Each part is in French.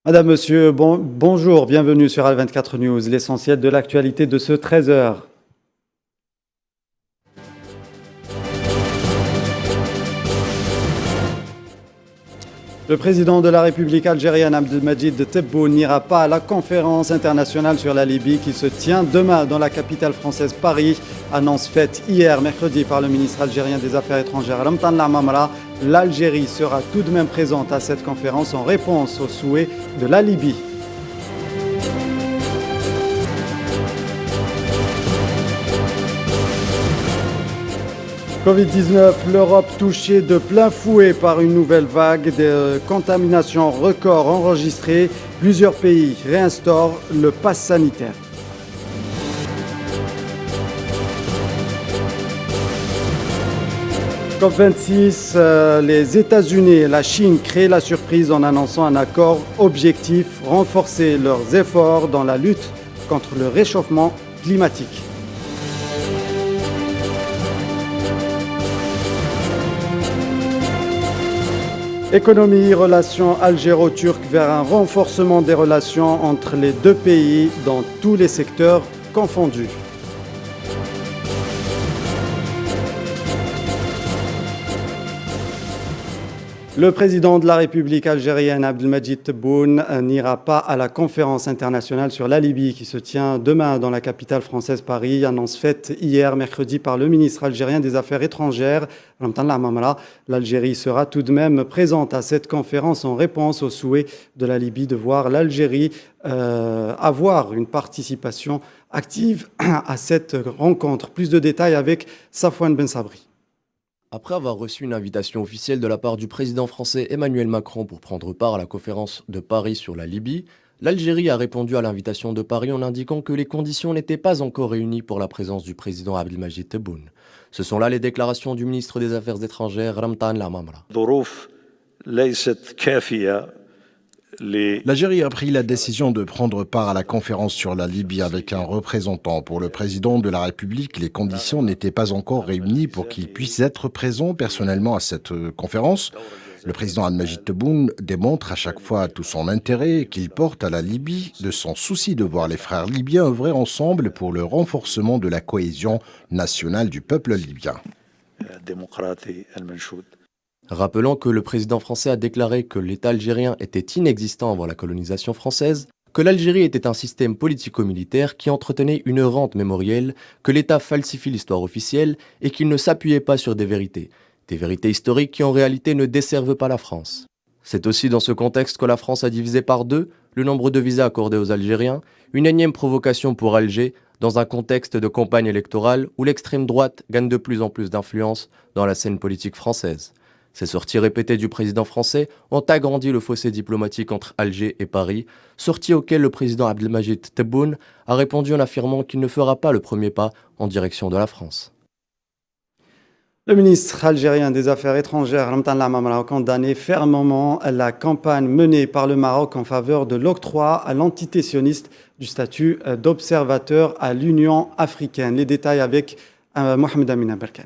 Madame, Monsieur, bonjour, bienvenue sur Al24 News, l'essentiel de l'actualité de ce 13h. Le président de la République algérienne, Abdelmadjid Tebboune, n'ira pas à la conférence internationale sur la Libye qui se tient demain dans la capitale française Paris. Annonce faite hier, mercredi, par le ministre algérien des Affaires étrangères, Ramtan Lamamra. L'Algérie sera tout de même présente à cette conférence en réponse aux souhaits de la Libye. Covid-19, l'Europe touchée de plein fouet par une nouvelle vague de contamination record enregistrée. Plusieurs pays réinstaurent le pass sanitaire. COP26, les États-Unis et la Chine créent la surprise en annonçant un accord objectif, renforcer leurs efforts dans la lutte contre le réchauffement climatique. Économie, relations algéro-turques vers un renforcement des relations entre les deux pays dans tous les secteurs confondus. Le président de la République algérienne, Abdelmadjid Tebboune, n'ira pas à la conférence internationale sur la Libye qui se tient demain dans la capitale française Paris. Annonce faite hier, mercredi, par le ministre algérien des Affaires étrangères, Ramtan Lamamra. L'Algérie sera tout de même présente à cette conférence en réponse au souhait de la Libye de voir l'Algérie avoir une participation active à cette rencontre. Plus de détails avec Safwan Ben Sabri. Après avoir reçu une invitation officielle de la part du président français Emmanuel Macron pour prendre part à la conférence de Paris sur la Libye, l'Algérie a répondu à l'invitation de Paris en indiquant que les conditions n'étaient pas encore réunies pour la présence du président Abdelmadjid Tebboune. Ce sont là les déclarations du ministre des Affaires étrangères Ramtan Lamamra. L'Algérie a pris la décision de prendre part à la conférence sur la Libye avec un représentant. Pour le président de la République, les conditions n'étaient pas encore réunies pour qu'il puisse être présent personnellement à cette conférence. Le président Abdelmadjid Tebboune démontre à chaque fois tout son intérêt qu'il porte à la Libye, de son souci de voir les frères libyens œuvrer ensemble pour le renforcement de la cohésion nationale du peuple libyen. Rappelant que le président français a déclaré que l'État algérien était inexistant avant la colonisation française, que l'Algérie était un système politico-militaire qui entretenait une rente mémorielle, que l'État falsifie l'histoire officielle et qu'il ne s'appuyait pas sur des vérités historiques qui en réalité ne desservent pas la France. C'est aussi dans ce contexte que la France a divisé par deux le nombre de visas accordés aux Algériens, une énième provocation pour Alger dans un contexte de campagne électorale où l'extrême droite gagne de plus en plus d'influence dans la scène politique française. Ces sorties répétées du président français ont agrandi le fossé diplomatique entre Alger et Paris, sorties auxquelles le président Abdelmadjid Tebboune a répondu en affirmant qu'il ne fera pas le premier pas en direction de la France. Le ministre algérien des Affaires étrangères, Ramtan Lamamra, a condamné fermement la campagne menée par le Maroc en faveur de l'octroi à l'entité sioniste du statut d'observateur à l'Union africaine. Les détails avec Mohamed Amin Berkan.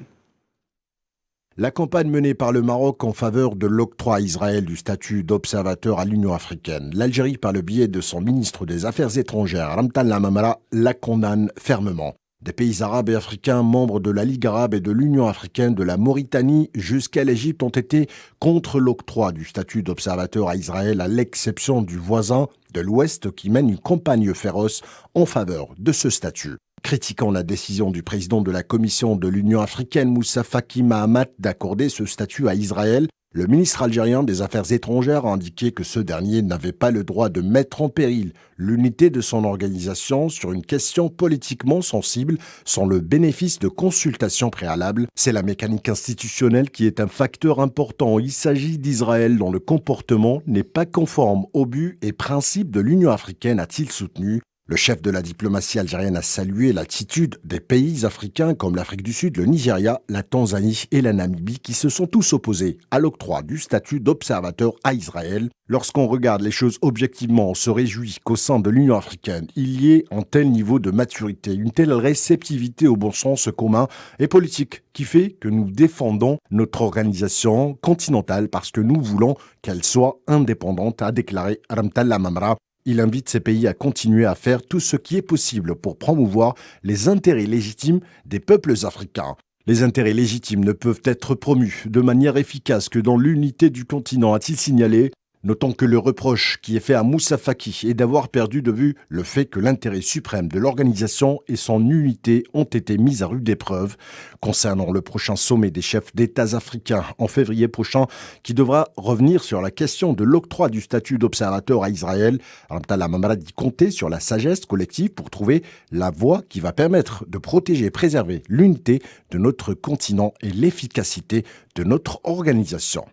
La campagne menée par le Maroc en faveur de l'octroi à Israël du statut d'observateur à l'Union africaine. L'Algérie, par le biais de son ministre des Affaires étrangères, Ramtan Lamamra, la condamne fermement. Des pays arabes et africains, membres de la Ligue arabe et de l'Union africaine, de la Mauritanie jusqu'à l'Égypte, ont été contre l'octroi du statut d'observateur à Israël, à l'exception du voisin de l'Ouest qui mène une campagne féroce en faveur de ce statut. Critiquant la décision du président de la Commission de l'Union africaine, Moussa Faki Mahamat, d'accorder ce statut à Israël, le ministre algérien des Affaires étrangères a indiqué que ce dernier n'avait pas le droit de mettre en péril l'unité de son organisation sur une question politiquement sensible sans le bénéfice de consultations préalables. C'est la mécanique institutionnelle qui est un facteur important. Il s'agit d'Israël dont le comportement n'est pas conforme aux buts et principes de l'Union africaine, a-t-il soutenu. Le chef de la diplomatie algérienne a salué l'attitude des pays africains comme l'Afrique du Sud, le Nigeria, la Tanzanie et la Namibie qui se sont tous opposés à l'octroi du statut d'observateur à Israël. Lorsqu'on regarde les choses objectivement, on se réjouit qu'au sein de l'Union africaine, il y ait un tel niveau de maturité, une telle réceptivité au bon sens commun et politique qui fait que nous défendons notre organisation continentale parce que nous voulons qu'elle soit indépendante, a déclaré Ramtal Lamamra. Il invite ces pays à continuer à faire tout ce qui est possible pour promouvoir les intérêts légitimes des peuples africains. Les intérêts légitimes ne peuvent être promus de manière efficace que dans l'unité du continent, a-t-il signalé. Notons que le reproche qui est fait à Moussa Faki est d'avoir perdu de vue le fait que l'intérêt suprême de l'organisation et son unité ont été mis à rude épreuve. Concernant le prochain sommet des chefs d'États africains en février prochain, qui devra revenir sur la question de l'octroi du statut d'observateur à Israël, Ramtal Lamamra dit compter sur la sagesse collective pour trouver la voie qui va permettre de protéger et préserver l'unité de notre continent et l'efficacité de notre organisation.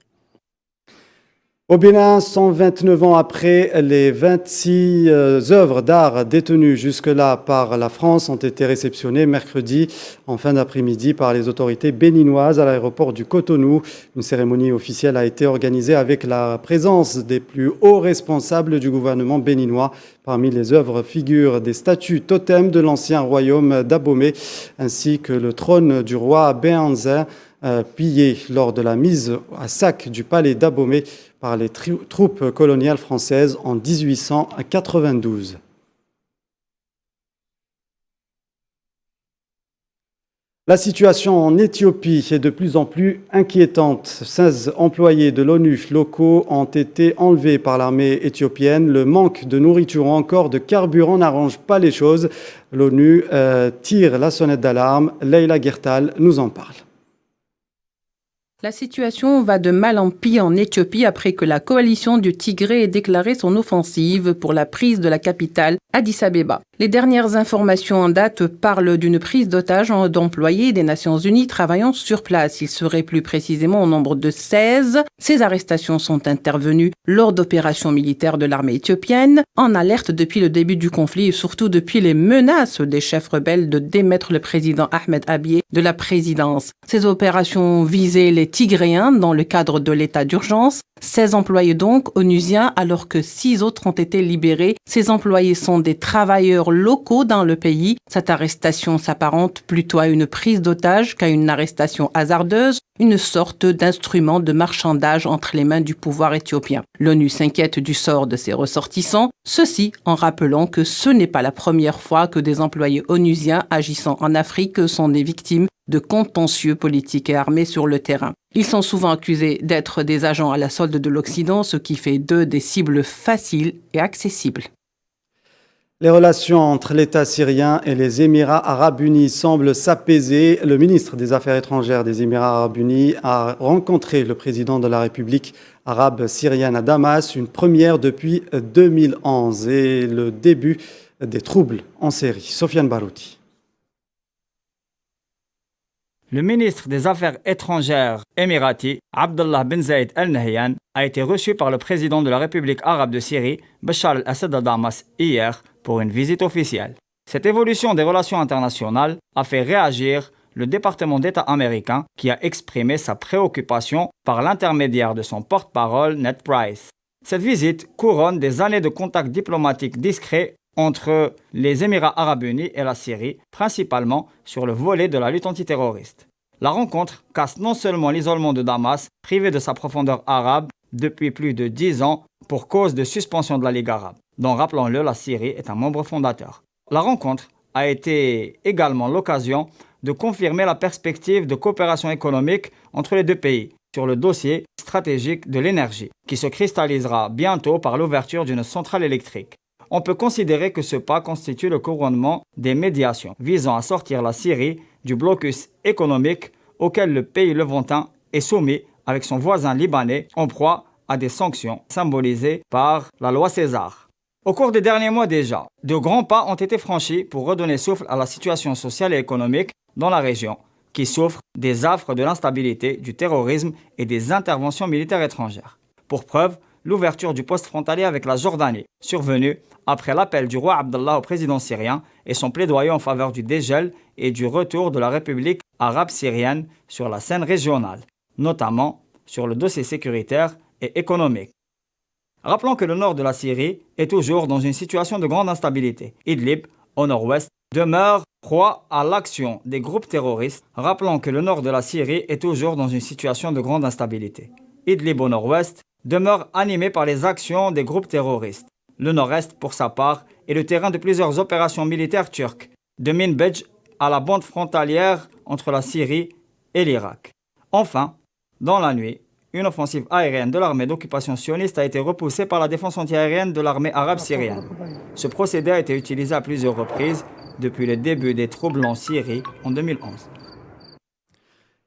Au Bénin, 129 ans après, les 26 œuvres d'art détenues jusque-là par la France ont été réceptionnées mercredi en fin d'après-midi par les autorités béninoises à l'aéroport du Cotonou. Une cérémonie officielle a été organisée avec la présence des plus hauts responsables du gouvernement béninois. Parmi les œuvres figurent des statues totems de l'ancien royaume d'Abomey ainsi que le trône du roi Béhanzin, pillé lors de la mise à sac du palais d'Abomey par les troupes coloniales françaises en 1892. La situation en Éthiopie est de plus en plus inquiétante. 16 employés de l'ONU locaux ont été enlevés par l'armée éthiopienne. Le manque de nourriture ou encore de carburant n'arrange pas les choses. L'ONU tire la sonnette d'alarme. Leila Gertal nous en parle. La situation va de mal en pis en Éthiopie après que la coalition du Tigré ait déclaré son offensive pour la prise de la capitale, Addis Abeba. Les dernières informations en date parlent d'une prise d'otages d'employés des Nations Unies travaillant sur place. Il serait plus précisément au nombre de 16. Ces arrestations sont intervenues lors d'opérations militaires de l'armée éthiopienne, en alerte depuis le début du conflit et surtout depuis les menaces des chefs rebelles de démettre le président Ahmed Abiy de la présidence. Ces opérations visaient les Tigréens dans le cadre de l'état d'urgence. 16 employés donc onusiens alors que 6 autres ont été libérés. Ces employés sont des travailleurs locaux dans le pays. Cette arrestation s'apparente plutôt à une prise d'otage qu'à une arrestation hasardeuse, une sorte d'instrument de marchandage entre les mains du pouvoir éthiopien. L'ONU s'inquiète du sort de ses ressortissants, ceci en rappelant que ce n'est pas la première fois que des employés onusiens agissant en Afrique sont des victimes de contentieux politiques et armés sur le terrain. Ils sont souvent accusés d'être des agents à la solde de l'Occident, ce qui fait d'eux des cibles faciles et accessibles. Les relations entre l'État syrien et les Émirats arabes unis semblent s'apaiser. Le ministre des Affaires étrangères des Émirats arabes unis a rencontré le président de la République arabe syrienne à Damas, une première depuis 2011 et le début des troubles en Syrie. Sofiane Barouti. Le ministre des Affaires étrangères émirati, Abdullah bin Zayed Al Nahyan, a été reçu par le président de la République arabe de Syrie, Bachar al-Assad à Damas, hier pour une visite officielle. Cette évolution des relations internationales a fait réagir le département d'État américain qui a exprimé sa préoccupation par l'intermédiaire de son porte-parole Ned Price. Cette visite couronne des années de contacts diplomatiques discrets entre les Émirats arabes unis et la Syrie, principalement sur le volet de la lutte antiterroriste. La rencontre casse non seulement l'isolement de Damas, privé de sa profondeur arabe depuis plus de 10 ans pour cause de suspension de la Ligue arabe, dont, rappelons-le, la Syrie est un membre fondateur. La rencontre a été également l'occasion de confirmer la perspective de coopération économique entre les deux pays sur le dossier stratégique de l'énergie, qui se cristallisera bientôt par l'ouverture d'une centrale électrique. On peut considérer que ce pas constitue le couronnement des médiations visant à sortir la Syrie du blocus économique auquel le pays levantin est soumis avec son voisin libanais en proie à des sanctions symbolisées par la loi César. Au cours des derniers mois déjà, de grands pas ont été franchis pour redonner souffle à la situation sociale et économique dans la région, qui souffre des affres de l'instabilité, du terrorisme et des interventions militaires étrangères. Pour preuve, l'ouverture du poste frontalier avec la Jordanie, survenue après l'appel du roi Abdallah au président syrien et son plaidoyer en faveur du dégel et du retour de la République arabe syrienne sur la scène régionale, notamment sur le dossier sécuritaire et économique. Rappelons que le nord de la Syrie est toujours dans une situation de grande instabilité. Idlib, au nord-ouest, demeure proie à l'action des groupes terroristes. Rappelons que le nord de la Syrie est toujours dans une situation de grande instabilité. Idlib, au nord-ouest, demeure animé par les actions des groupes terroristes. Le nord-est, pour sa part, est le terrain de plusieurs opérations militaires turques, de Minbej à la bande frontalière entre la Syrie et l'Irak. Enfin, dans la nuit, une offensive aérienne de l'armée d'occupation sioniste a été repoussée par la défense antiaérienne de l'armée arabe syrienne. Ce procédé a été utilisé à plusieurs reprises depuis le début des troubles en Syrie en 2011.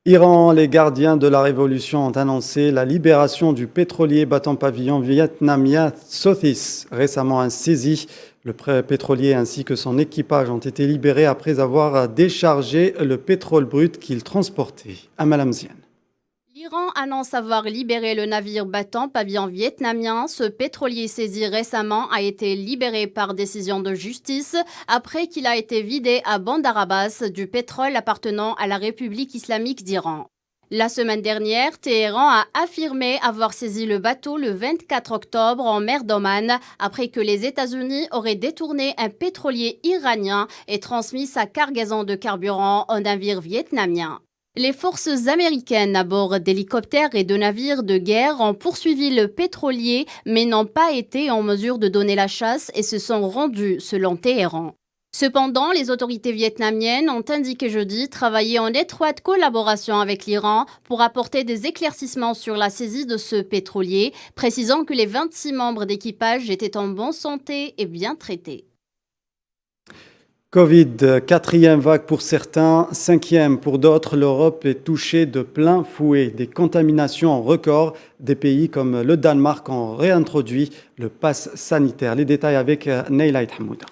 Iran, les gardiens de la révolution ont annoncé la libération du pétrolier battant pavillon vietnamien Sothis, récemment saisi. Le pétrolier ainsi que son équipage ont été libérés après avoir déchargé le pétrole brut qu'ils transportaient. Amal Amzian. L'Iran annonce avoir libéré le navire battant pavillon vietnamien. Ce pétrolier saisi récemment a été libéré par décision de justice après qu'il a été vidé à Bandar Abbas du pétrole appartenant à la République islamique d'Iran. La semaine dernière, Téhéran a affirmé avoir saisi le bateau le 24 octobre en mer d'Oman après que les États-Unis auraient détourné un pétrolier iranien et transmis sa cargaison de carburant au navire vietnamien. Les forces américaines à bord d'hélicoptères et de navires de guerre ont poursuivi le pétrolier mais n'ont pas été en mesure de donner la chasse et se sont rendus selon Téhéran. Cependant, les autorités vietnamiennes ont indiqué jeudi travailler en étroite collaboration avec l'Iran pour apporter des éclaircissements sur la saisie de ce pétrolier, précisant que les 26 membres d'équipage étaient en bonne santé et bien traités. Covid, quatrième vague pour certains, cinquième pour d'autres, l'Europe est touchée de plein fouet. Des contaminations en record, des pays comme le Danemark ont réintroduit le pass sanitaire. Les détails avec Neila Hamouda.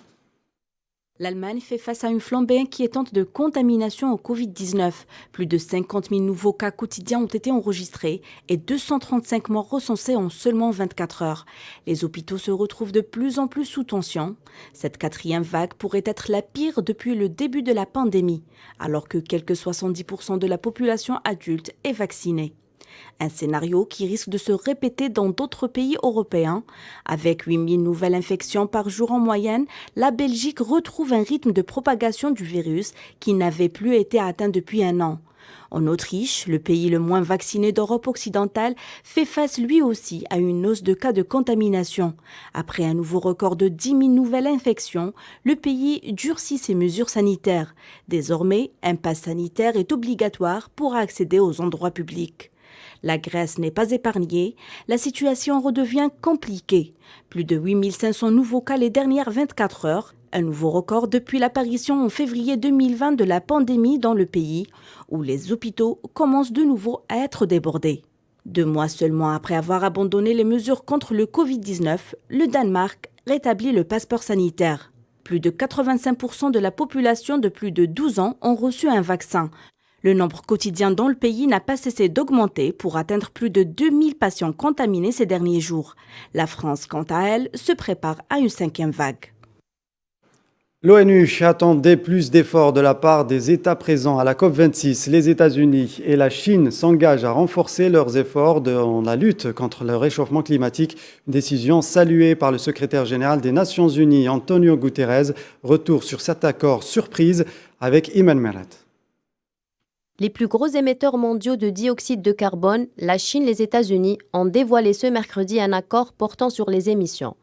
L'Allemagne fait face à une flambée inquiétante de contamination au Covid-19. Plus de 50 000 nouveaux cas quotidiens ont été enregistrés et 235 morts recensés en seulement 24 heures. Les hôpitaux se retrouvent de plus en plus sous tension. Cette quatrième vague pourrait être la pire depuis le début de la pandémie, alors que quelques 70% de la population adulte est vaccinée. Un scénario qui risque de se répéter dans d'autres pays européens. Avec 8 000 nouvelles infections par jour en moyenne, la Belgique retrouve un rythme de propagation du virus qui n'avait plus été atteint depuis un an. En Autriche, le pays le moins vacciné d'Europe occidentale, fait face lui aussi à une hausse de cas de contamination. Après un nouveau record de 10 000 nouvelles infections, le pays durcit ses mesures sanitaires. Désormais, un pass sanitaire est obligatoire pour accéder aux endroits publics. La Grèce n'est pas épargnée, la situation redevient compliquée. Plus de 8 500 nouveaux cas les dernières 24 heures, un nouveau record depuis l'apparition en février 2020 de la pandémie dans le pays, où les hôpitaux commencent de nouveau à être débordés. 2 mois seulement après avoir abandonné les mesures contre le Covid-19, le Danemark rétablit le passeport sanitaire. Plus de 85% de la population de plus de 12 ans ont reçu un vaccin. Le nombre quotidien dans le pays n'a pas cessé d'augmenter pour atteindre plus de 2000 patients contaminés ces derniers jours. La France, quant à elle, se prépare à une 5e vague. L'ONU attendait plus d'efforts de la part des États présents à la COP26. Les États-Unis et la Chine s'engagent à renforcer leurs efforts dans la lutte contre le réchauffement climatique. Une décision saluée par le secrétaire général des Nations Unies, Antonio Guterres. Retour sur cet accord surprise avec Iman Meret. Les plus gros émetteurs mondiaux de dioxyde de carbone, la Chine et les États-Unis, ont dévoilé ce mercredi un accord portant sur les émissions,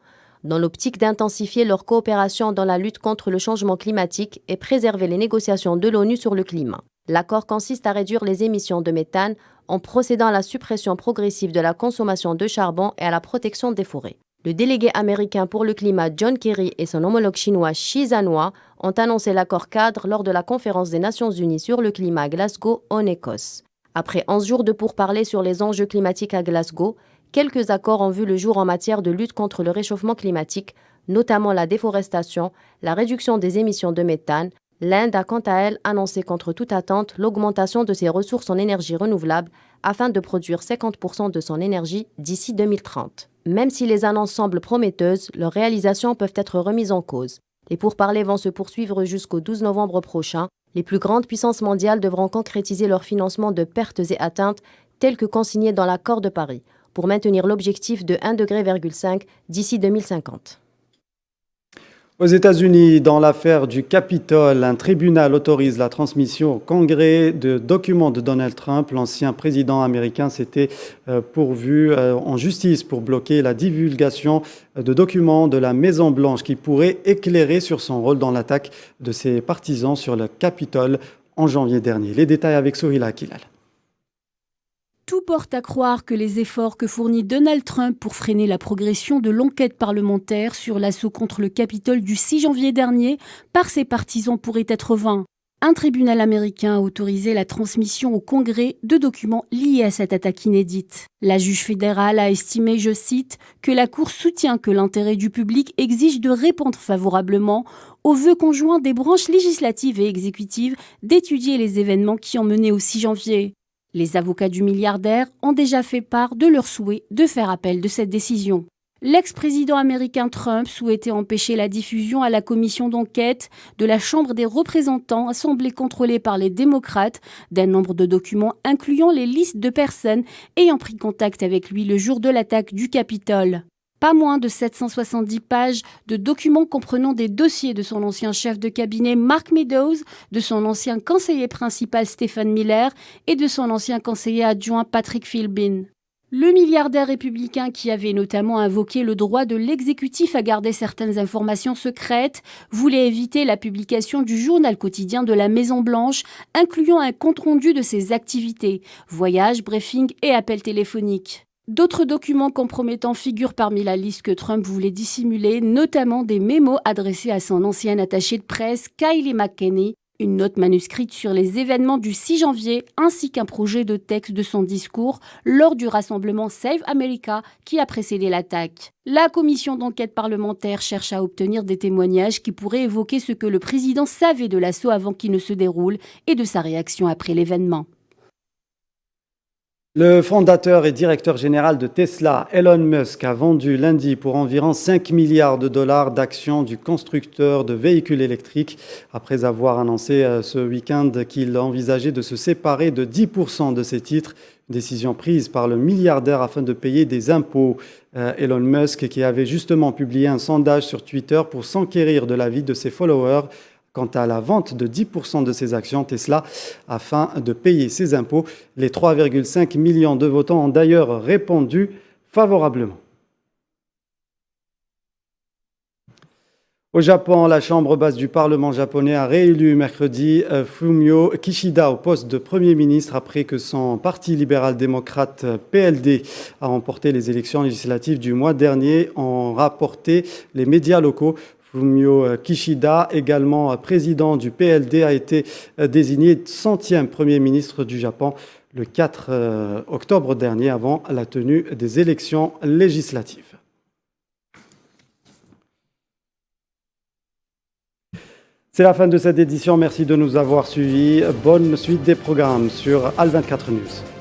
dans l'optique d'intensifier leur coopération dans la lutte contre le changement climatique et préserver les négociations de l'ONU sur le climat. L'accord consiste à réduire les émissions de méthane en procédant à la suppression progressive de la consommation de charbon et à la protection des forêts. Le délégué américain pour le climat John Kerry et son homologue chinois Xi Zhanhua ont annoncé l'accord cadre lors de la conférence des Nations Unies sur le climat à Glasgow, en Écosse. Après 11 jours de pourparlers sur les enjeux climatiques à Glasgow, quelques accords ont vu le jour en matière de lutte contre le réchauffement climatique, notamment la déforestation, la réduction des émissions de méthane. L'Inde a quant à elle annoncé contre toute attente l'augmentation de ses ressources en énergie renouvelable afin de produire 50% de son énergie d'ici 2030. Même si les annonces semblent prometteuses, leurs réalisations peuvent être remises en cause. Les pourparlers vont se poursuivre jusqu'au 12 novembre prochain. Les plus grandes puissances mondiales devront concrétiser leur financement de pertes et atteintes telles que consignées dans l'accord de Paris, pour maintenir l'objectif de 1,5 degré d'ici 2050. Aux États-Unis, dans l'affaire du Capitole, un tribunal autorise la transmission au Congrès de documents de Donald Trump. L'ancien président américain s'était pourvu en justice pour bloquer la divulgation de documents de la Maison-Blanche qui pourraient éclairer sur son rôle dans l'attaque de ses partisans sur le Capitole en janvier dernier. Les détails avec Sohila Akilal. Tout porte à croire que les efforts que fournit Donald Trump pour freiner la progression de l'enquête parlementaire sur l'assaut contre le Capitole du 6 janvier dernier par ses partisans pourraient être vains. Un tribunal américain a autorisé la transmission au Congrès de documents liés à cette attaque inédite. La juge fédérale a estimé, je cite, que la Cour soutient que l'intérêt du public exige de répondre favorablement au vœu conjoint des branches législatives et exécutives d'étudier les événements qui ont mené au 6 janvier. Les avocats du milliardaire ont déjà fait part de leur souhait de faire appel de cette décision. L'ex-président américain Trump souhaitait empêcher la diffusion à la commission d'enquête de la Chambre des représentants, assemblée contrôlée par les démocrates, d'un nombre de documents incluant les listes de personnes ayant pris contact avec lui le jour de l'attaque du Capitole. Pas moins de 770 pages de documents comprenant des dossiers de son ancien chef de cabinet Mark Meadows, de son ancien conseiller principal Stephen Miller et de son ancien conseiller adjoint Patrick Philbin. Le milliardaire républicain qui avait notamment invoqué le droit de l'exécutif à garder certaines informations secrètes voulait éviter la publication du journal quotidien de la Maison-Blanche, incluant un compte-rendu de ses activités, voyages, briefings et appels téléphoniques. D'autres documents compromettants figurent parmi la liste que Trump voulait dissimuler, notamment des mémos adressés à son ancien attaché de presse, Kayleigh McEnany, une note manuscrite sur les événements du 6 janvier, ainsi qu'un projet de texte de son discours lors du rassemblement Save America qui a précédé l'attaque. La commission d'enquête parlementaire cherche à obtenir des témoignages qui pourraient évoquer ce que le président savait de l'assaut avant qu'il ne se déroule et de sa réaction après l'événement. Le fondateur et directeur général de Tesla, Elon Musk, a vendu lundi pour environ 5 milliards de dollars d'actions du constructeur de véhicules électriques, après avoir annoncé ce week-end qu'il envisageait de se séparer de 10% de ses titres, décision prise par le milliardaire afin de payer des impôts. Elon Musk, qui avait justement publié un sondage sur Twitter pour s'enquérir de l'avis de ses followers, quant à la vente de 10% de ses actions Tesla afin de payer ses impôts. Les 3,5 millions de votants ont d'ailleurs répondu favorablement. Au Japon, la chambre basse du Parlement japonais a réélu mercredi Fumio Kishida au poste de Premier ministre après que son parti libéral-démocrate PLD a remporté les élections législatives du mois dernier, ont rapporté les médias locaux. Fumio Kishida, également président du PLD, a été désigné 100e Premier ministre du Japon le 4 octobre dernier, avant la tenue des élections législatives. C'est la fin de cette édition. Merci de nous avoir suivis. Bonne suite des programmes sur Al24 News.